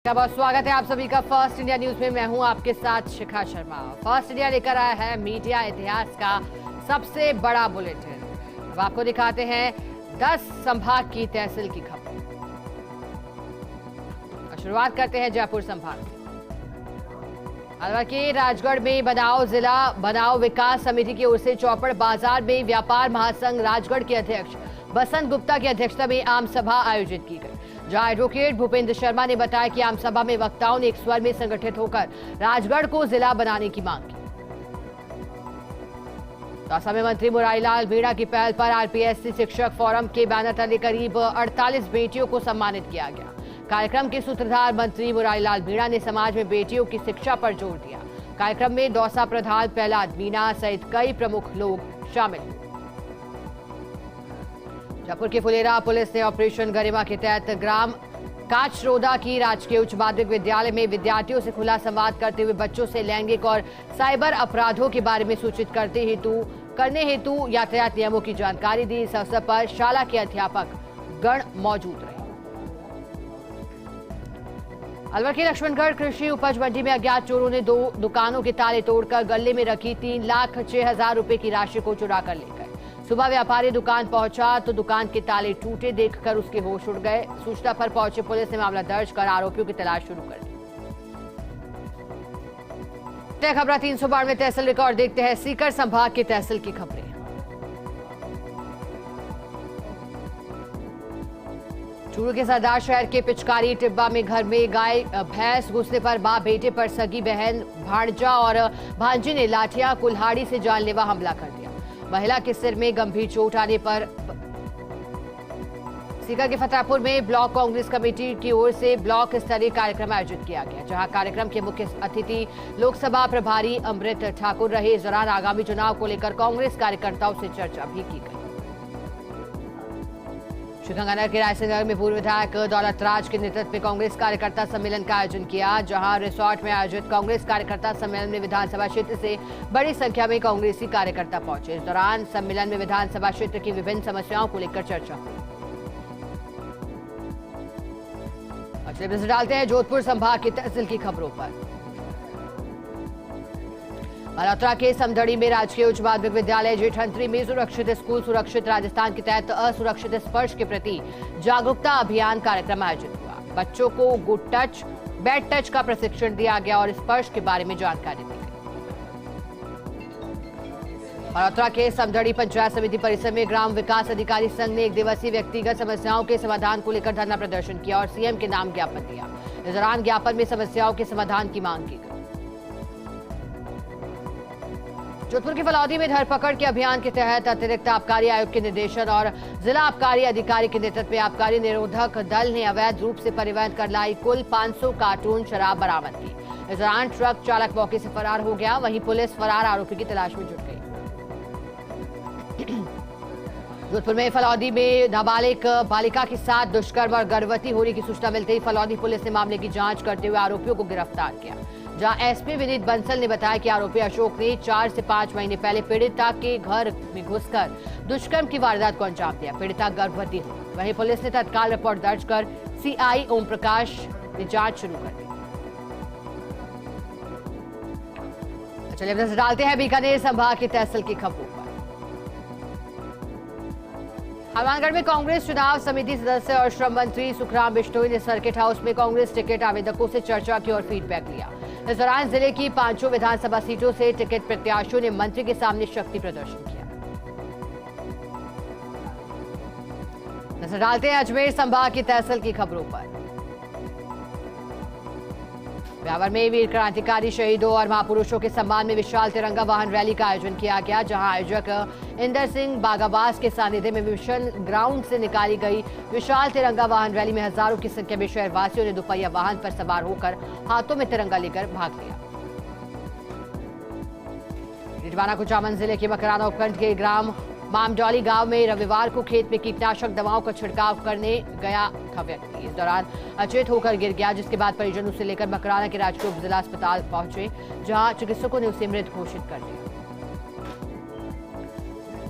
बहुत स्वागत है आप सभी का फर्स्ट इंडिया न्यूज में। मैं हूं आपके साथ शिखा शर्मा। फर्स्ट इंडिया लेकर आया है मीडिया इतिहास का सबसे बड़ा बुलेटिन। अब आपको दिखाते हैं 10 संभाग की तहसील की खबर। शुरुआत करते हैं जयपुर संभाग से। अलवर के राजगढ़ में बनाओ जिला बनाओ विकास समिति की ओर से चौपड़ बाजार में व्यापार महासंघ राजगढ़ के अध्यक्ष बसंत गुप्ता की अध्यक्षता में आम सभा आयोजित की गई, जहां एडवोकेट भूपेंद्र शर्मा ने बताया कि आम सभा में वक्ताओं ने एक स्वर में संगठित होकर राजगढ़ को जिला बनाने की मांग की। दौसा में मंत्री मुरारीलाल मीणा की पहल पर आरपीएससी शिक्षक फोरम के बैनर तले करीब 48 बेटियों को सम्मानित किया गया। कार्यक्रम के सूत्रधार मंत्री मुरारीलाल मीणा ने समाज में बेटियों की शिक्षा पर जोर दिया। कार्यक्रम में दौसा प्रधान प्रहलाद मीणा सहित कई प्रमुख लोग शामिल हुए। जयपुर के फुलेरा पुलिस ने ऑपरेशन गरिमा के तहत ग्राम काचरोदा की राजकीय उच्च माध्यमिक विद्यालय में विद्यार्थियों से खुला संवाद करते हुए बच्चों से लैंगिक और साइबर अपराधों के बारे में सूचित करने हेतु यातायात नियमों की जानकारी दी। इस अवसर पर शाला के अध्यापक गण मौजूद रहे। अलवर के लक्ष्मणगढ़ कृषि उपज मंडी में अज्ञात चोरों ने 2 दुकानों के ताले तोड़कर गले में रखी 3,06,000 रुपए की राशि को चुरा कर ले गए। सुबह व्यापारी दुकान पहुंचा तो दुकान के ताले टूटे देखकर उसके होश उड़ गए। सूचना पर पहुंची पुलिस ने मामला दर्ज कर आरोपियों की तलाश शुरू कर दी। खबर 312 में तहसील रिकॉर्ड देखते हैं सीकर संभाग की तहसील की खबरें। चूरू के सरदार शहर के पिचकारी टिब्बा में घर में गाय भैंस घुसने पर बाप बेटे पर सगी बहन भांजा और भांजी ने लाठियां कुल्हाड़ी से जानलेवा हमला कर दिया। महिला के सिर में गंभीर चोट आने पर सीकर के फतेहपुर में ब्लॉक कांग्रेस कमेटी की ओर से ब्लॉक स्तरीय कार्यक्रम आयोजित किया गया, जहां कार्यक्रम के मुख्य अतिथि लोकसभा प्रभारी अमृत ठाकुर रहे। इस दौरान आगामी चुनाव को लेकर कांग्रेस कार्यकर्ताओं से चर्चा भी की गई। श्रीगंगानगर के रायसिंहनगर में पूर्व विधायक दौलत राज के नेतृत्व में कांग्रेस कार्यकर्ता सम्मेलन का आयोजन किया, जहां रिसोर्ट में आयोजित कांग्रेस कार्यकर्ता सम्मेलन में विधानसभा क्षेत्र से बड़ी संख्या में कांग्रेसी कार्यकर्ता पहुंचे। इस दौरान सम्मेलन में विधानसभा क्षेत्र की विभिन्न समस्याओं को लेकर चर्चा हुई। अगली नजर डालते हैं जोधपुर संभाग की तहसील की खबरों पर। मल्होत्रा के समधड़ी में राजकीय उच्च माध्यमिक विद्यालय जेठंतरी में सुरक्षित स्कूल सुरक्षित राजस्थान के तहत असुरक्षित स्पर्श के प्रति जागरूकता अभियान कार्यक्रम आयोजित हुआ। बच्चों को गुड टच बैड टच का प्रशिक्षण दिया गया और स्पर्श के बारे में जानकारी दी गई। मल्होत्रा के समधड़ी पंचायत समिति परिसर में ग्राम विकास अधिकारी संघ ने 1 दिवसीय व्यक्तिगत समस्याओं के समाधान को लेकर धरना प्रदर्शन किया और सीएम के नाम ज्ञापन दिया। इस दौरान ज्ञापन में समस्याओं के समाधान की मांग की गई। जोधपुर की फलौदी में धरपकड़ के अभियान के तहत अतिरिक्त आबकारी आयुक्त के निर्देशन और जिला आबकारी अधिकारी के नेतृत्व में आबकारी निरोधक दल ने अवैध रूप से परिवहन कर लाई कुल 500 कार्टून शराब बरामद की। इस दौरान ट्रक चालक मौके से फरार हो गया। वहीं पुलिस फरार आरोपी की तलाश में जुट गई। जोधपुर में फलौदी में नाबालिग बालिका के साथ दुष्कर्म और गर्भवती होने की सूचना मिलते ही फलौदी पुलिस ने मामले की जांच करते हुए आरोपियों को गिरफ्तार किया, जहां एसपी विनीत बंसल ने बताया कि आरोपी अशोक ने 4 से 5 महीने पहले पीड़िता के घर में घुसकर दुष्कर्म की वारदात को अंजाम दिया। पीड़िता गर्भवती हुई। वहीं पुलिस ने तत्काल रिपोर्ट दर्ज कर सीआई ओम प्रकाश ने जांच शुरू कर दी। चलिए नजर डालते हैं बीकानेर संभाग की तहसील की खबरों पर। हनुमानगढ़ में कांग्रेस चुनाव समिति सदस्य और श्रम मंत्री सुखराम बिश्नोई ने सर्किट हाउस में कांग्रेस टिकट आवेदकों से चर्चा की और फीडबैक लिया। इस दौरान जिले की 5 विधानसभा सीटों से टिकट प्रत्याशियों ने मंत्री के सामने शक्ति प्रदर्शन किया। नजर डालते हैं अजमेर संभाग की तहसील की खबरों पर। ब्यावर में वीर क्रांतिकारी शहीदों और महापुरुषों के सम्मान में विशाल तिरंगा वाहन रैली का आयोजन किया गया, जहां आयोजक इंदर सिंह बागाबास के सानिध्य में मिशन ग्राउंड से निकाली गई विशाल तिरंगा वाहन रैली में हजारों की संख्या में शहरवासियों ने दोपहिया वाहन पर सवार होकर हाथों में तिरंगा लेकर भाग लिया। रिजवाना कुचामन जिले के मकराना उपखंड के ग्राम मामडौली गांव में रविवार को खेत में कीटनाशक दवाओं का छिड़काव करने गया था व्यक्ति। इस दौरान अचेत होकर गिर गया, जिसके बाद परिजन उसे लेकर मकराना के राजकीय उप जिला अस्पताल पहुंचे, जहां चिकित्सकों ने उसे मृत घोषित कर दिया।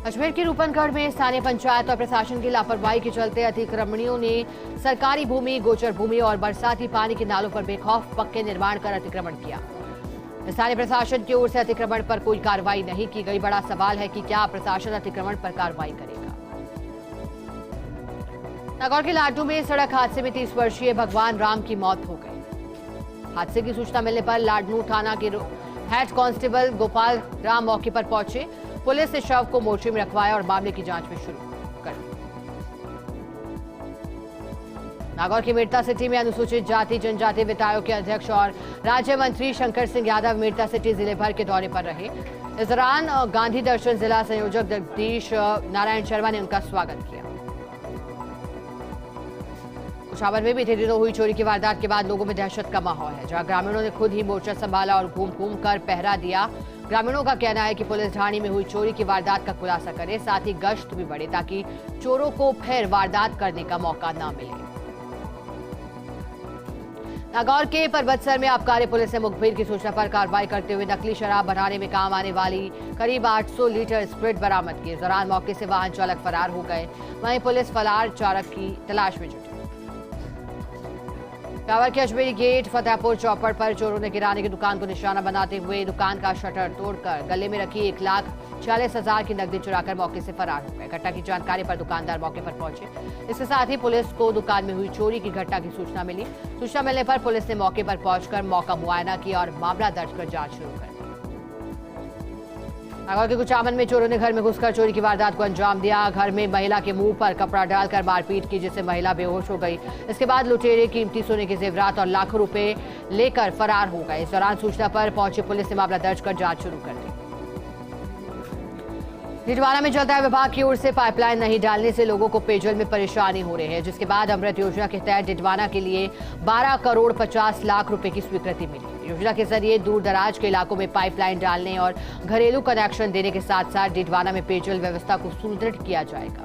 अजमेर के रूपनगढ़ में स्थानीय पंचायत और प्रशासन की लापरवाही के चलते अतिक्रमणियों ने सरकारी भूमि, गोचर भूमि और बरसाती पानी के नालों पर बेखौफ पक्के निर्माण कर अतिक्रमण किया। स्थानीय प्रशासन की ओर से अतिक्रमण पर कोई कार्रवाई नहीं की गई। बड़ा सवाल है कि क्या प्रशासन अतिक्रमण पर कार्रवाई करेगा। नागौर के लाडू में सड़क हादसे में 30 वर्षीय भगवान राम की मौत हो गई। हादसे की सूचना मिलने पर लाडनू थाना के हेड कांस्टेबल गोपाल राम मौके पर पहुंचे। पुलिस ने शव को मोर्चे में रखवाया और मामले की जांच में शुरू कर दी। नागौर की मेड़ता सिटी में अनुसूचित जाति जनजाति विधायक के अध्यक्ष और राज्य मंत्री शंकर सिंह यादव मेड़ता सिटी जिले भर के दौरे पर रहे। इस दौरान गांधी दर्शन जिला संयोजक जगदीश नारायण शर्मा ने उनका स्वागत किया। कुशावर में बीते दिनों हुई चोरी की वारदात के बाद लोगों में दहशत का माहौल है, जहां ग्रामीणों ने खुद ही मोर्चा संभाला और घूम घूम कर पहरा दिया। ग्रामीणों का कहना है कि पुलिस ढाणी में हुई चोरी की वारदात का खुलासा करे, साथ ही गश्त भी बढ़े ताकि चोरों को फिर वारदात करने का मौका न मिले। नागौर के परबतसर में आबकारी पुलिस ने मुखबिर की सूचना पर कार्रवाई करते हुए नकली शराब बनाने में काम आने वाली करीब 800 लीटर स्प्रिट बरामद की। इस दौरान मौके से वाहन चालक फरार हो गए। वहीं पुलिस फरार चालक की तलाश में जुटी। कांवर के अजमेरी गेट फतेहपुर चौपड़ पर चोरों ने किराने की दुकान को निशाना बनाते हुए दुकान का शटर तोड़कर गले में रखी 1,40,000 की नकदी चुराकर मौके से फरार हो गए। घटना की जानकारी पर दुकानदार मौके पर पहुंचे। इसके साथ ही पुलिस को दुकान में हुई चोरी की घटना की सूचना मिली। सूचना मिलने पर पुलिस ने मौके पर पहुंचकर मौका मुआयना किया और मामला दर्ज कर जांच शुरू कर दी। नागौर के कुचामन में चोरों ने घर में घुसकर चोरी की वारदात को अंजाम दिया। घर में महिला के मुंह पर कपड़ा डालकर मारपीट की, जिससे महिला बेहोश हो गई। इसके बाद लुटेरे कीमती सोने के जेवरात और लाखों रुपए लेकर फरार हो गए। इस दौरान सूचना पर पहुंची पुलिस ने मामला दर्ज कर जांच शुरू कर दी। डिडवाना में जलदाय विभाग की ओर से पाइपलाइन नहीं डालने से लोगों को पेयजल में परेशानी हो रही है, जिसके बाद अमृत योजना के तहत डिडवाना के लिए 12 करोड़ 50 लाख रुपए की स्वीकृति मिली। योजना के जरिए दूर दराज के इलाकों में पाइपलाइन डालने और घरेलू कनेक्शन देने के साथ साथ डिडवाना में पेयजल व्यवस्था को सुदृढ़ किया जाएगा।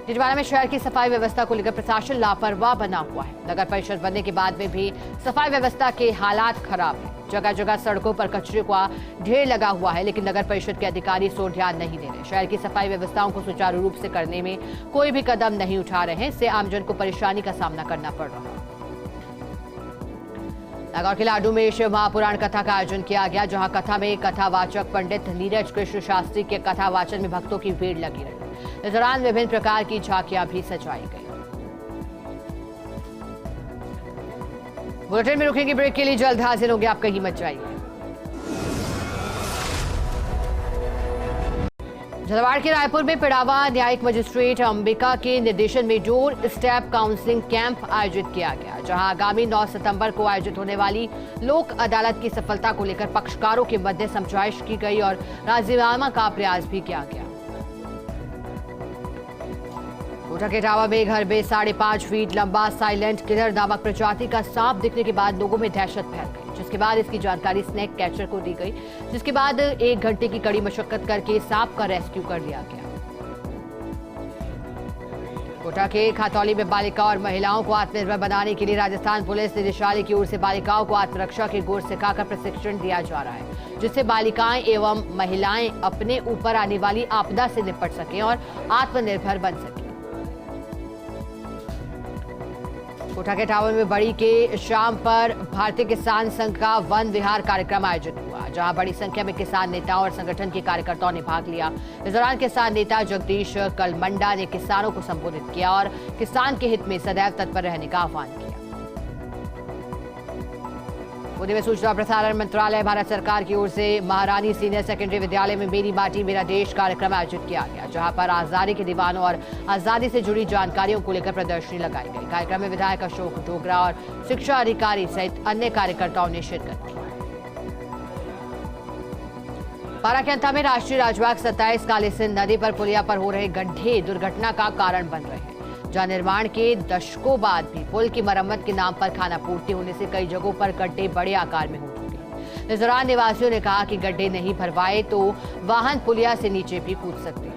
डिडवाना में शहर की सफाई व्यवस्था को लेकर प्रशासन लापरवाह बना हुआ है। नगर परिषद बनने के बाद में भी सफाई व्यवस्था के हालात खराब है। जगह जगह सड़कों पर कचरे का ढेर लगा हुआ है, लेकिन नगर परिषद के अधिकारी इस ओर ध्यान नहीं दे रहे। शहर की सफाई व्यवस्थाओं को सुचारू रूप से करने में कोई भी कदम नहीं उठा रहे हैं। इससे आमजन को परेशानी का सामना करना पड़ रहा है। नागौर के लाडू में शिव महापुराण कथा का आयोजन किया गया, जहां कथा में कथावाचक पंडित नीरज कृष्ण शास्त्री के कथावाचन में भक्तों की भीड़ लगी रही। इस दौरान विभिन्न प्रकार की झांकियां भी सजाई गई। बुलेटिन में रुकेंगे ब्रेक के लिए, जल्द हाजिर होंगे, आप कहीं मत जाइए। झालावाड़ के रायपुर में पिड़ावा न्यायिक मजिस्ट्रेट अंबिका के निर्देशन में डोर स्टेप काउंसलिंग कैंप आयोजित किया गया, जहां आगामी 9 सितंबर को आयोजित होने वाली लोक अदालत की सफलता को लेकर पक्षकारों के मध्य समझाइश की गई और राजीनामा का प्रयास भी किया गया। कोटा के टावा में घर में 5.5 फीट लंबा साइलेंट किलर नामक प्रजाति का सांप दिखने के बाद लोगों में दहशत फैल गई, जिसके बाद इसकी जानकारी स्नेक कैचर को दी गई, जिसके बाद 1 घंटे की कड़ी मशक्कत करके सांप का रेस्क्यू कर लिया गया। कोटा के खातौली में बालिका और महिलाओं को आत्मनिर्भर बनाने के लिए राजस्थान पुलिस निदेशालय की ओर से बालिकाओं को आत्मरक्षा के गुर सिखाकर प्रशिक्षण दिया जा रहा है, जिससे बालिकाएं एवं महिलाएं अपने ऊपर आने वाली आपदा से निपट सकें और आत्मनिर्भर बन सकें। कोटा के टावर में बड़ी के शाम पर भारतीय किसान संघ का वन विहार कार्यक्रम आयोजित हुआ, जहां बड़ी संख्या में किसान नेताओं और संगठन के कार्यकर्ताओं ने भाग लिया। इस दौरान किसान नेता जगदीश कलमंडा ने किसानों को संबोधित किया और किसान के हित में सदैव तत्पर रहने का आह्वान किया। मोदी में सूचना और प्रसारण मंत्रालय भारत सरकार की ओर से महारानी सीनियर सेकेंडरी विद्यालय में मेरी माटी मेरा देश कार्यक्रम आयोजित किया गया, जहां पर आजादी के दीवानों और आजादी से जुड़ी जानकारियों को लेकर प्रदर्शनी लगाई गई। कार्यक्रम में विधायक अशोक डोगरा और शिक्षा अधिकारी सहित अन्य कार्यकर्ताओं ने शिरकत की। पारा के अंता में राष्ट्रीय राजमार्ग 27 कालीसिंध नदी पर पुलिया पर हो रहे गड्ढे दुर्घटना का कारण बन रहे हैं, जहां निर्माण के दशकों बाद भी पुल की मरम्मत के नाम पर खानापूर्ति होने से कई जगहों पर गड्ढे बड़े आकार में हो चुके हैं। इस दौरान निवासियों ने कहा कि गड्ढे नहीं भरवाए तो वाहन पुलिया से नीचे भी कूद सकते हैं।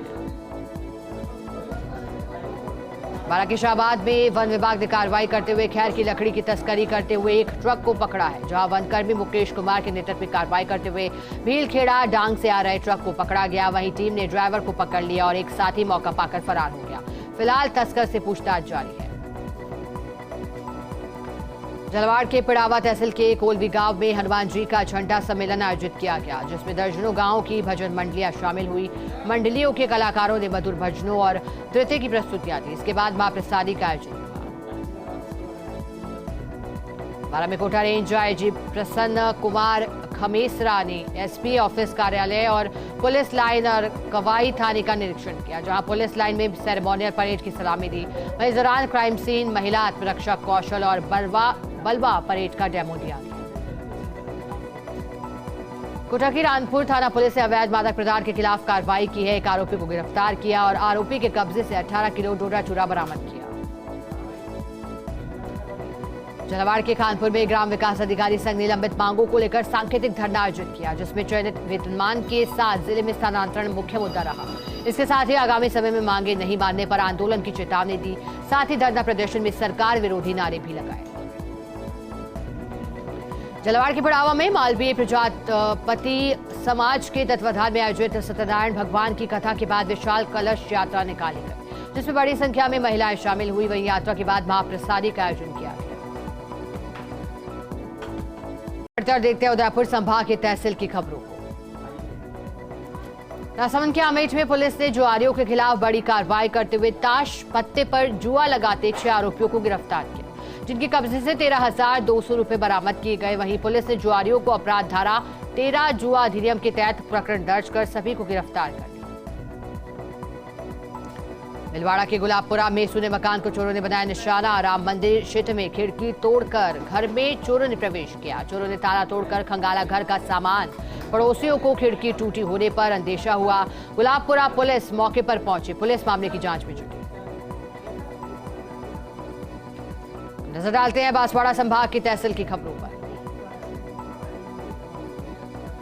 बारां के शाहबाद में वन विभाग ने कार्रवाई करते हुए खैर की लकड़ी की तस्करी करते हुए एक ट्रक को पकड़ा है, जहां वनकर्मी मुकेश कुमार के नेतृत्व में कार्रवाई करते हुए भीलखेड़ा डांग से आ रहे ट्रक को पकड़ा गया। वहीं टीम ने ड्राइवर को पकड़ लिया और एक साथी मौका पाकर फरार हो गया। फिलहाल तस्कर से पूछताछ जारी है। झालावाड़ के पिड़ावा तहसील के कोलवी गांव में हनुमान जी का झंडा सम्मेलन आयोजित किया गया, जिसमें दर्जनों गांवों की भजन मंडलियां शामिल हुई। मंडलियों के कलाकारों ने मधुर भजनों और नृत्य की प्रस्तुतियां दी। इसके बाद मां प्रसादी का आयोजन हुआ। बारां में कोटा रेंज आईजी प्रसन्न कुमार खमेसरा ने एसपी ऑफिस कार्यालय और पुलिस लाइन और कवाई थाने का निरीक्षण किया, जहां पुलिस लाइन में सेरेमोनियल परेड की सलामी दी। वहीं इस दौरान क्राइम सीन, महिला आत्मरक्षा कौशल और बलवा परेड का डेमो दिया गया। कोटा की रानपुर थाना पुलिस ने अवैध मादक पदार्थ के खिलाफ कार्रवाई की है। एक आरोपी को गिरफ्तार किया और आरोपी के कब्जे से 18 किलो डोडा चूरा बरामद किया। झालावाड़ के खानपुर में ग्राम विकास अधिकारी संघ ने लंबित मांगों को लेकर सांकेतिक धरना आयोजित किया, जिसमें चयनित वेतनमान के साथ जिले में स्थानांतरण मुख्य मुद्दा रहा। इसके साथ ही आगामी समय में मांगे नहीं मानने पर आंदोलन की चेतावनी दी। साथ ही धरना प्रदर्शन में सरकार विरोधी नारे भी लगाए। झालावाड़ के पिड़ावा में मालवीय प्रजापति समाज के तत्वाधान में आयोजित सत्यनारायण भगवान की कथा के बाद विशाल कलश यात्रा निकाली गई, जिसमें बड़ी संख्या में महिलाएं शामिल हुई। वहीं यात्रा के बाद महाप्रसादी का आयोजन किया गया। देखते हैं उदयपुर संभाग के तहसील की खबरों को। राजसमंद के आमेठ में पुलिस ने जुआरियों के खिलाफ बड़ी कार्रवाई करते हुए ताश पत्ते पर जुआ लगाते 6 आरोपियों को गिरफ्तार किया, जिनके कब्जे से 13,200 रुपए बरामद किए गए। वहीं पुलिस ने जुआरियों को अपराध धारा 13 जुआ अधिनियम के तहत प्रकरण दर्ज कर सभी को गिरफ्तार कर लिया। भिलवाड़ा के गुलाबपुरा में सुने मकान को चोरों ने बनाया निशाना। राम मंदिर क्षेत्र में खिड़की तोड़कर घर में चोरों ने प्रवेश किया। चोरों ने ताला तोड़कर खंगाला घर का सामान। पड़ोसियों को खिड़की टूटी होने पर अंदेशा हुआ। गुलाबपुरा पुलिस मौके पर पहुंची। पुलिस मामले की जांच में जुटी। नजर डालते हैं बांसवाड़ा संभाग की तहसील की खबरों पर।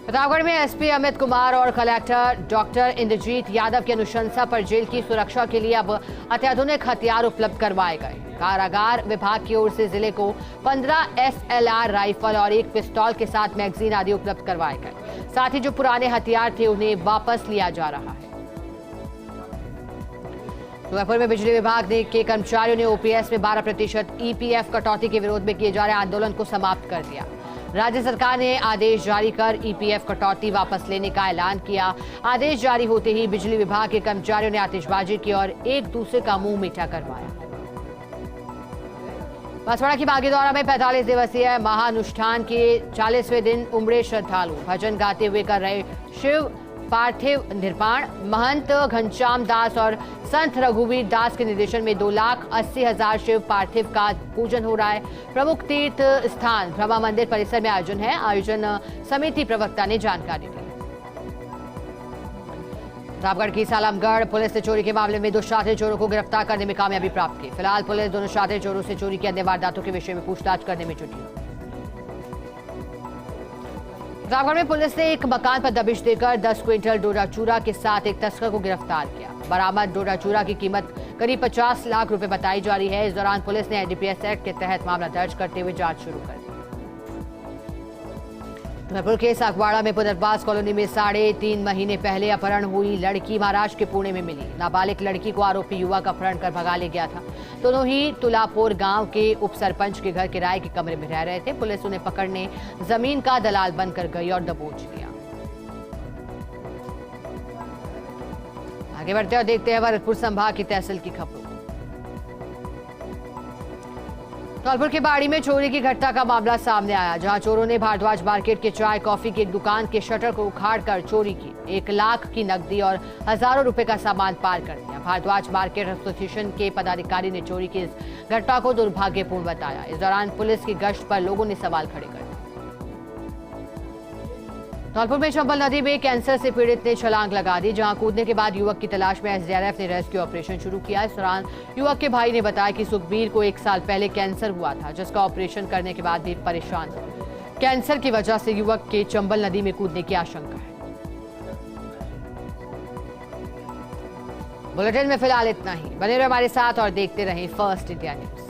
प्रतापगढ़ में एसपी अमित कुमार और कलेक्टर डॉक्टर इंद्रजीत यादव की अनुशंसा पर जेल की सुरक्षा के लिए अब अत्याधुनिक हथियार उपलब्ध करवाए गए। कारागार विभाग की ओर से जिले को 15 SLR राइफल और 1 पिस्तौल के साथ मैगजीन आदि उपलब्ध करवाए गए। साथ ही जो पुराने हथियार थे उन्हें वापस लिया जा रहा है। जयपुर में बिजली विभाग के कर्मचारियों ने OPS में 12% EPF कटौती के विरोध में किए जा रहे आंदोलन को समाप्त कर दिया। राज्य सरकार ने आदेश जारी कर EPF कटौती वापस लेने का ऐलान किया। आदेश जारी होते ही बिजली विभाग के कर्मचारियों ने आतिशबाजी की और एक दूसरे का मुंह मीठा करवाया। बांसवाड़ा की बागीदौरा में 45 दिवसीय महाअनुष्ठान के 40वें दिन उमड़े श्रद्धालु भजन गाते हुए कर रहे शिव पार्थिव निर्माण। महंत घनश्याम दास और संत रघुवीर दास के निर्देशन में 2,80,000 शिव पार्थिव का पूजन हो रहा है। प्रमुख तीर्थ स्थान ब्रह्मा मंदिर परिसर में आयोजन है। आयोजन समिति प्रवक्ता ने जानकारी दी। प्रतापगढ़ की सालमगढ़ पुलिस ने चोरी के मामले में 2 शातिर चोरों को गिरफ्तार करने में कामयाबी प्राप्त की। फिलहाल पुलिस दोनों शातिर चोरों से चोरी की अन्य वारदातों के विषय में पूछताछ करने में जुटी। प्रतापगढ़ में पुलिस ने एक मकान पर दबिश देकर 10 क्विंटल डोडा चूरा के साथ एक तस्कर को गिरफ्तार किया। बरामद डोडा चूरा की कीमत करीब 50 लाख रुपए बताई जा रही है। इस दौरान पुलिस ने NDPS एक्ट के तहत मामला दर्ज करते हुए जांच शुरू कर दी। जयपुर के सागवाड़ा में पुनर्वास कॉलोनी में 3.5 महीने पहले अपहरण हुई लड़की महाराष्ट्र के पुणे में मिली। नाबालिग लड़की को आरोपी युवक अपहरण कर भगा ले गया था। दोनों ही तुलापुर गांव के उप सरपंच के घर किराए के कमरे में रह रहे थे। पुलिस उन्हें पकड़ने जमीन का दलाल बनकर गई और दबोच लिया। आगे बढ़ते और देखते हैं भरतपुर संभाग की तहसील की खबरों। धौलपुर के बाड़ी में चोरी की घटना का मामला सामने आया, जहां चोरों ने भारद्वाज मार्केट के चाय कॉफी की एक दुकान के शटर को उखाड़कर चोरी की। 1 लाख की नकदी और हजारों रुपए का सामान पार कर दिया। भारद्वाज मार्केट एसोसिएशन के पदाधिकारी ने चोरी की इस घटना को दुर्भाग्यपूर्ण बताया। इस दौरान पुलिस की गश्त पर लोगों ने सवाल खड़े कर दिए। धौलपुर में चंबल नदी में कैंसर से पीड़ित ने छलांग लगा दी, जहां कूदने के बाद युवक की तलाश में SDRF ने रेस्क्यू ऑपरेशन शुरू किया। इस दौरान युवक के भाई ने बताया कि सुखबीर को 1 साल पहले कैंसर हुआ था, जिसका ऑपरेशन करने के बाद भी परेशान था। कैंसर की वजह से युवक के चंबल नदी में कूदने की आशंका है। बुलेटिन में फिलहाल इतना ही। बने रहे हमारे साथ और देखते रहें फर्स्ट इंडिया न्यूज।